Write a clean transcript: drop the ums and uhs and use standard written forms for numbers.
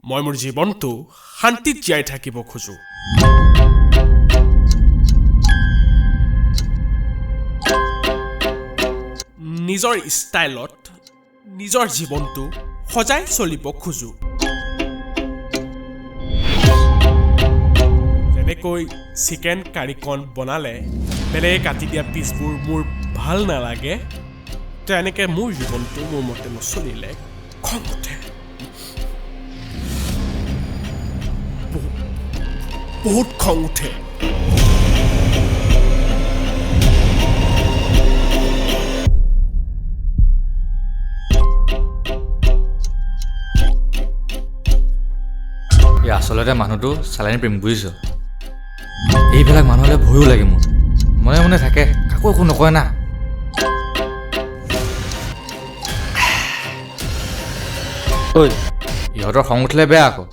মই মোৰ জীৱনটো শান্তিত জীয়াই থাকিব খোজো নিজৰ ষ্টাইলত নিজৰ জীৱনটো সজাই চলিব খোজো যেনেকৈ চিকেন কাৰীকণ বনালে বেলেগে কাটি দিয়া পিচবোৰ মোৰ ভাল নালাগে তেনেকৈ মোৰ জীৱনটো মোৰ মতে নচলিলে খং উঠে বহুত খং উঠে আচলতে মানুহটো চালানী প্ৰেম বুজিছ এইবিলাক মানুহলে ভয়ো লাগে মোৰ মনে মনে থাকে কাকো একো নকয় না ঐ ইহঁতৰ খং উঠিলে বেয়া আকৌ